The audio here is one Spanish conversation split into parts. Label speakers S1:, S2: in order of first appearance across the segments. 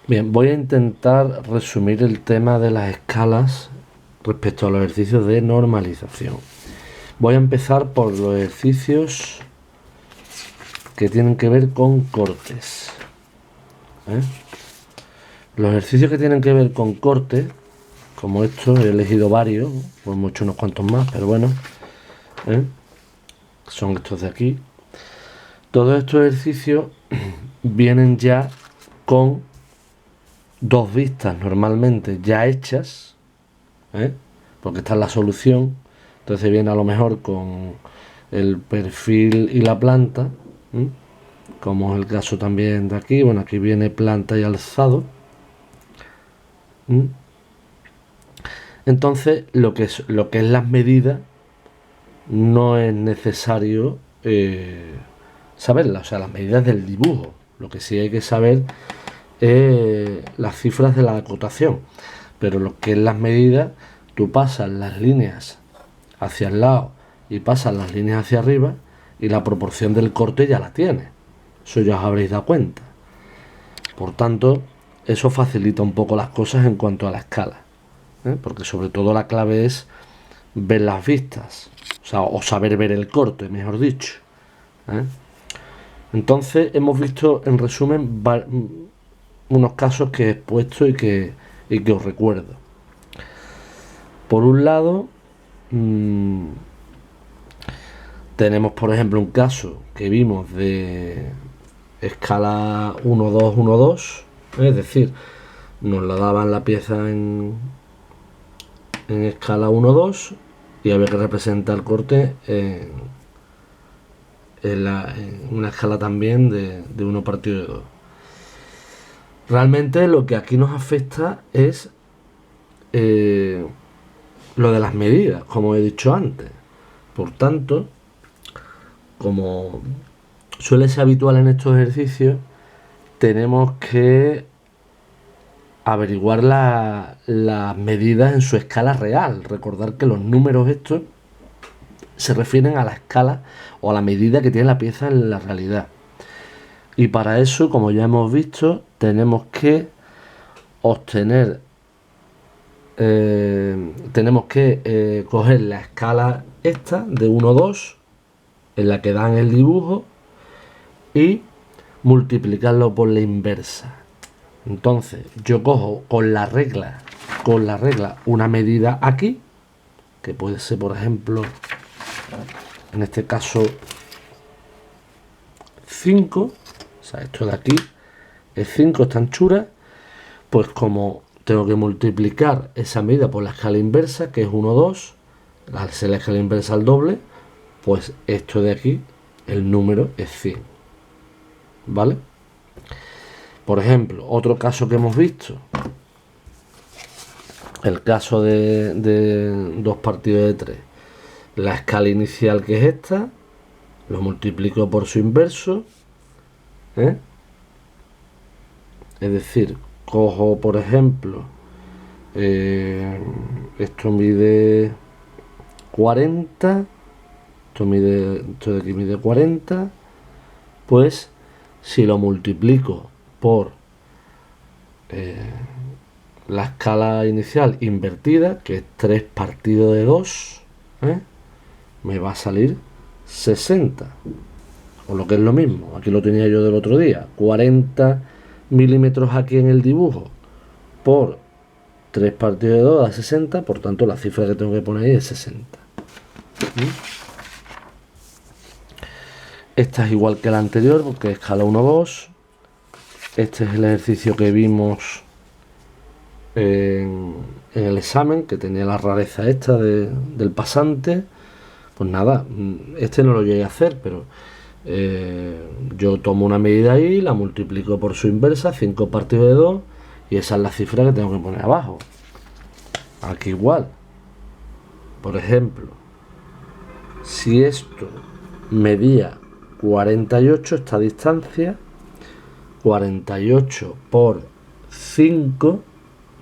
S1: Bien, voy a intentar resumir el tema de las escalas respecto a los ejercicios de normalización. Voy a empezar por los ejercicios que tienen que ver con cortes. Los ejercicios que tienen que ver con cortes, como estos, he elegido varios, pues hemos hecho unos cuantos más, pero bueno, son estos de aquí. Todos estos ejercicios vienen ya con dos vistas normalmente ya hechas, porque esta es la solución. Entonces viene a lo mejor con el perfil y la planta, como es el caso también de aquí. Bueno, aquí viene planta y alzado. Entonces lo que es las medidas no es necesario saberlas, o sea, las medidas del dibujo. Lo que sí hay que saber es las cifras de la acotación, pero lo que es las medidas, tú pasas las líneas hacia el lado y pasas las líneas hacia arriba y la proporción del corte ya la tienes. Eso ya os habréis dado cuenta. Por tanto, eso facilita un poco las cosas en cuanto a la escala, porque sobre todo la clave es ver las vistas, o saber ver el corte, mejor dicho. Entonces hemos visto en resumen unos casos que he expuesto y que os recuerdo. Por un lado, tenemos por ejemplo un caso que vimos de escala 1-2, 1-2, es decir, nos la daban la pieza en escala 1-2 y había que representar el corte en una escala también de 1 partido de 2. Realmente lo que aquí nos afecta es lo de las medidas, como he dicho antes. Por tanto, como suele ser habitual en estos ejercicios, tenemos que averiguar las medidas en su escala real. Recordar que los números estos se refieren a la escala o a la medida que tiene la pieza en la realidad. Y para eso, como ya hemos visto, tenemos que obtener, coger la escala esta de 1-2, en la que dan el dibujo, y multiplicarlo por la inversa. Entonces yo cojo con la regla una medida aquí, que puede ser por ejemplo, en este caso 5, o sea, esto de aquí es 5, esta anchura. Pues como tengo que multiplicar esa medida por la escala inversa, que es 1-2, al ser la escala inversa al doble, pues esto de aquí, el número es 100. ¿Vale? Por ejemplo, otro caso que hemos visto, el caso de 2 partidos de 3. La escala inicial, que es esta, lo multiplico por su inverso, es decir, cojo por ejemplo, esto mide 40, esto de aquí mide 40, pues si lo multiplico por la escala inicial invertida, que es 3 partido de 2, me va a salir 60. O lo que es lo mismo, aquí lo tenía yo del otro día, 40 milímetros aquí en el dibujo por 3 partido de 2 da 60, por tanto la cifra que tengo que poner ahí es 60. Esta es igual que la anterior porque es escala 1-2. Este es el ejercicio que vimos en el examen, que tenía la rareza esta del pasante. Pues nada, este no lo llegué a hacer, pero yo tomo una medida ahí, la multiplico por su inversa, 5 partido de 2, y esa es la cifra que tengo que poner abajo. Aquí igual. Por ejemplo, si esto medía 48, esta distancia, 48 por 5,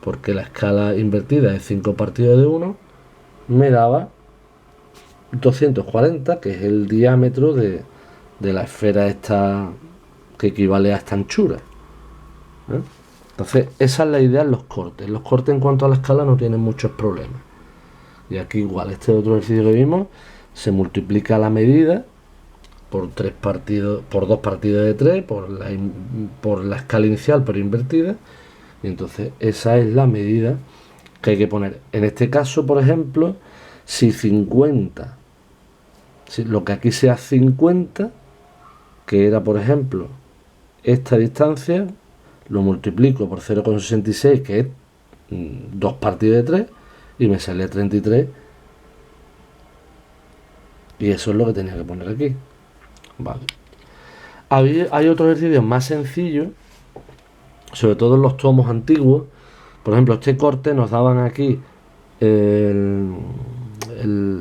S1: porque la escala invertida es 5 partido de 1, me daba 240, que es el diámetro de la esfera esta, que equivale a esta anchura. Entonces, esa es la idea en los cortes. Los cortes en cuanto a la escala no tienen muchos problemas. Y aquí igual, este otro ejercicio que vimos, se multiplica la medida por dos partidos de 3, por la escala inicial pero invertida. Y entonces esa es la medida que hay que poner. En este caso, por ejemplo, si 50, si lo que aquí sea 50, que era, por ejemplo, esta distancia, lo multiplico por 0,66, que es 2 partidos de 3, y me sale 33. Y eso es lo que tenía que poner aquí. Vale. Hay otros ejercicios más sencillos, sobre todo en los tomos antiguos. Por ejemplo, este corte nos daban aquí el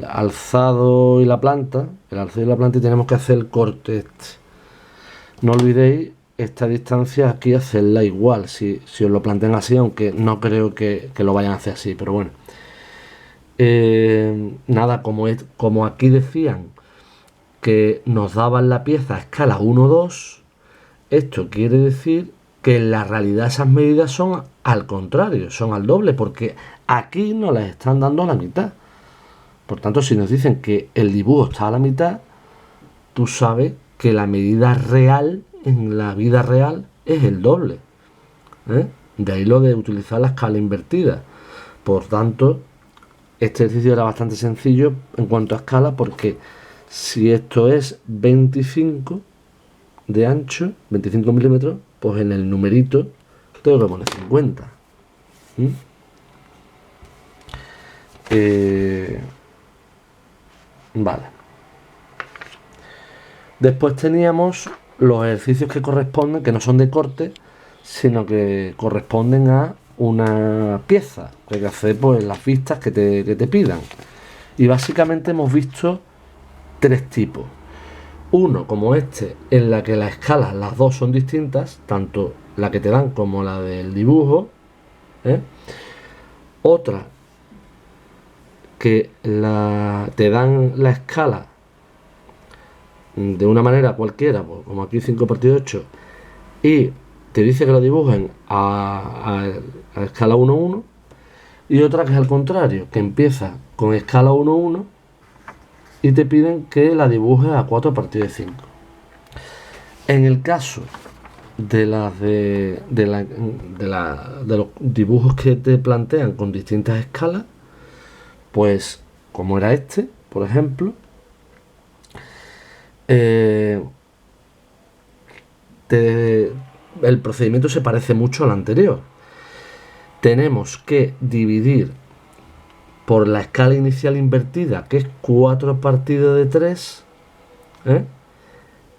S1: alzado y la planta. El alzado y la planta, y tenemos que hacer el corte este. No olvidéis esta distancia aquí hacerla igual, si os lo plantean así, aunque no creo que lo vayan a hacer así, pero bueno. Nada, como aquí decían que nos daban la pieza a escala 1-2, esto quiere decir que en la realidad esas medidas son al contrario, son al doble, porque aquí nos las están dando a la mitad. Por tanto, si nos dicen que el dibujo está a la mitad, tú sabes que la medida real en la vida real es el doble. De ahí lo de utilizar la escala invertida. Por tanto, este ejercicio era bastante sencillo en cuanto a escala, porque si esto es 25 de ancho, 25 milímetros, pues en el numerito tengo que poner 50. Vale. Después teníamos los ejercicios que corresponden, que no son de corte, sino que corresponden a una pieza que hay que hacer, pues las vistas que te pidan. Y básicamente hemos visto 3 tipos. Uno, como este, en la que las escalas, las dos son distintas, tanto la que te dan como la del dibujo. Otra, que te dan la escala de una manera cualquiera, pues, como aquí 5 partido 8, y te dice que lo dibujen a escala 1-1, y otra que es al contrario, que empieza con escala 1-1 y te piden que la dibujes a 4 partido de 5. En el caso de los dibujos que te plantean con distintas escalas, pues como era este, por ejemplo, el procedimiento se parece mucho al anterior. Tenemos que dividir por la escala inicial invertida, que es 4 partido de 3,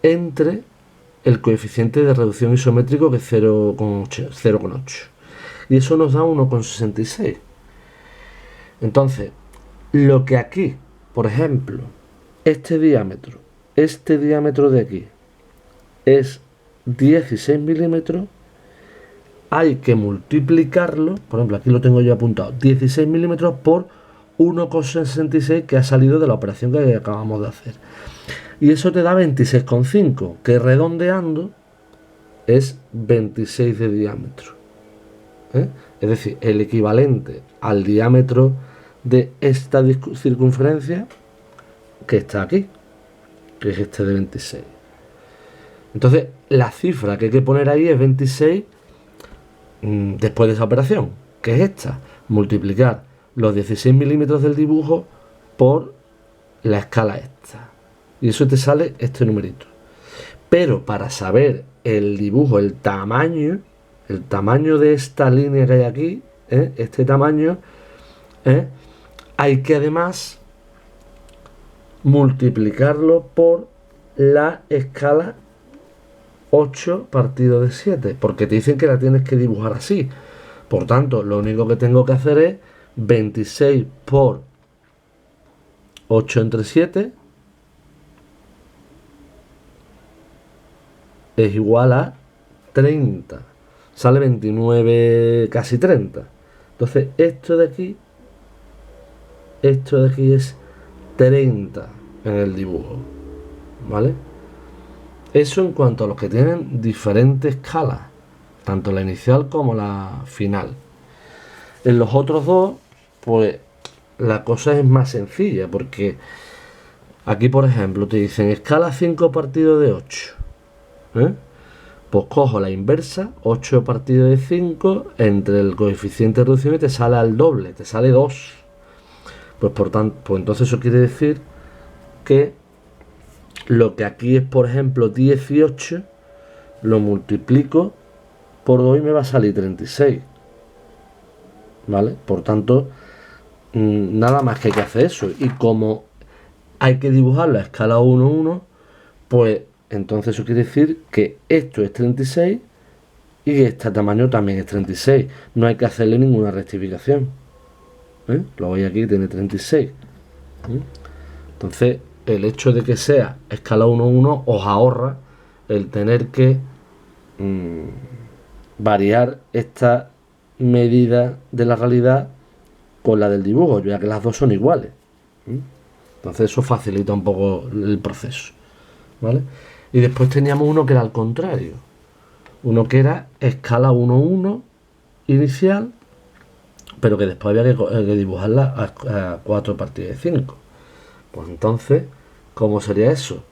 S1: entre el coeficiente de reducción isométrico, que es 0,8. Y eso nos da 1,66. Entonces, lo que aquí, por ejemplo, este diámetro de aquí es 16 milímetros, hay que multiplicarlo, por ejemplo, aquí lo tengo yo apuntado, 16 milímetros por 1,66 que ha salido de la operación que acabamos de hacer. Y eso te da 26,5, que redondeando es 26 de diámetro. Es decir, el equivalente al diámetro de esta circunferencia que está aquí, que es este de 26. Entonces, la cifra que hay que poner ahí es 26 después de esa operación, que es esta: multiplicar los 16 milímetros del dibujo por la escala esta. Y eso te sale este numerito. Pero para saber el dibujo, el tamaño de esta línea que hay aquí, este tamaño, hay que además multiplicarlo por la escala 8 partido de 7, porque te dicen que la tienes que dibujar así. Por tanto, lo único que tengo que hacer es 26 por 8 entre 7 es igual a 30. Sale 29, casi 30. Entonces, esto de aquí es 30 en el dibujo, ¿vale? Eso en cuanto a los que tienen diferentes escalas. tanto la inicial como la final. En los otros dos, pues la cosa es más sencilla, porque aquí, por ejemplo, te dicen escala 5 partido de 8. Pues cojo la inversa, 8 partido de 5, entre el coeficiente de reducción y te sale al doble, te sale 2. Pues por tanto, pues entonces eso quiere decir que lo que aquí es, por ejemplo, 18, lo multiplico por 2 y me va a salir 36. ¿Vale? Por tanto, nada más que hay que hacer eso. Y como hay que dibujar la escala 1, 1, pues entonces eso quiere decir que esto es 36 y que este tamaño también es 36. No hay que hacerle ninguna rectificación. Lo veis aquí, tiene 36. Entonces, el hecho de que sea escala 1, 1 os ahorra el tener que variar esta medida de la realidad con la del dibujo, ya que las dos son iguales. Entonces eso facilita un poco el proceso, ¿vale? Y después teníamos uno que era al contrario, uno que era escala 1, 1 inicial, pero que después había que dibujarla a 4 partido de 5. Pues entonces, ¿cómo sería eso?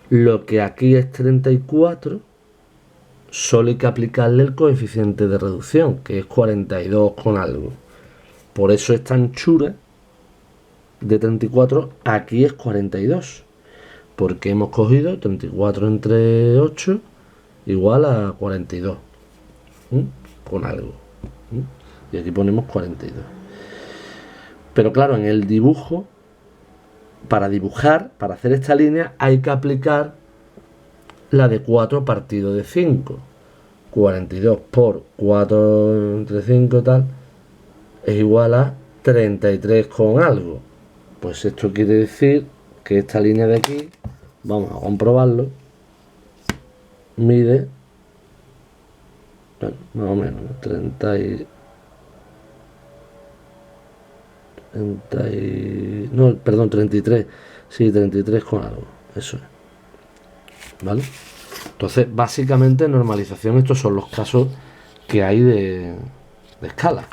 S1: Lo que aquí es 34, solo hay que aplicarle el coeficiente de reducción, que es 42 con algo. Por eso esta anchura de 34 aquí es 42. Porque hemos cogido 34 entre 8 igual a 42. Con algo. Y aquí ponemos 42. Pero claro, en el dibujo, para dibujar, para hacer esta línea, hay que aplicar la de 4 partido de 5. 42 por 4 entre 5 tal es igual a 33 con algo. Pues esto quiere decir que esta línea de aquí, vamos a comprobarlo, mide, bueno, más o menos 33, sí, 33 con algo, eso es, ¿vale? Entonces, básicamente, normalización, estos son los casos que hay de escala.